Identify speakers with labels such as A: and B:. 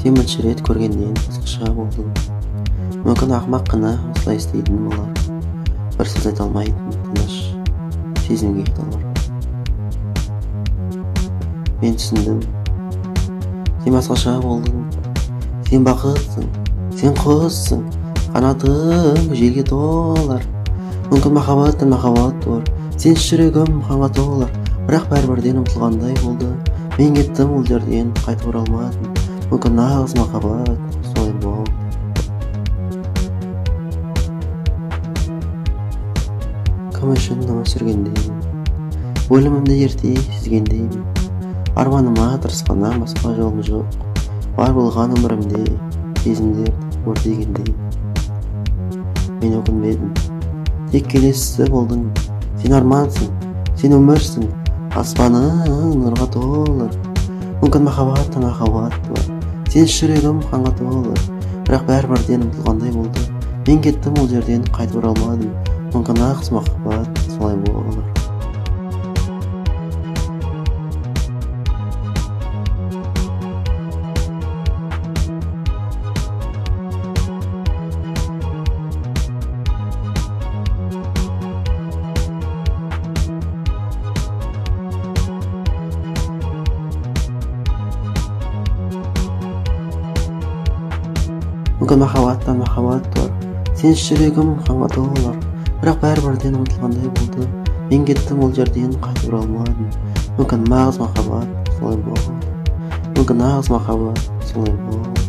A: Сен бірінші рет көргеннен басқаша болдың. Мүмкін ақымақ қана осылай істейтін болар. Бір сөз айта алмайтын тыныш сезімге толар. Мен түсіндім, сен басқаша болдың. Сен бақытсың, сен құссың, қанатың желге толар. Мүмкін махаббаттан махаббат туар, сен жүрегім қанға толар. Бірақ бәрібірден ұмтылғандай болды. Мен кеттім ол жерден қайтып оралмадым. Мүмкін нағыз махаббат солай болды. Кім үшін өмір сүргендеймін, өлімімді ерте сезгендеймін. Арманыма тырысқаннан басқа жолым жоқ. Бар болған өмірімде сезімдер өртегендеймін. Мен өкінбедім, тек келесісі болдың. Сен армансың, сен өмірсің, аспаның нұрға толыр. Мүмкін махаббаттан махаббат бар, сен жүрегім қанға толыр. Бірақ бәрібірден ұмтылғандай болды. Мен кеттім ол жерден қайтып оралмадым. Мүмкін нағыз махаббат солай болар. Мүмкін махаббаттан махаббат бар, сен жүрегім қанға толар. Бірақ бәрібірден ұмтылғандай болды. Мен кеттім ол жерден қайтып оралмадым. Мүмкін нағыз махаббат солай болды. Мүмкін нағыз махаббат солай болды.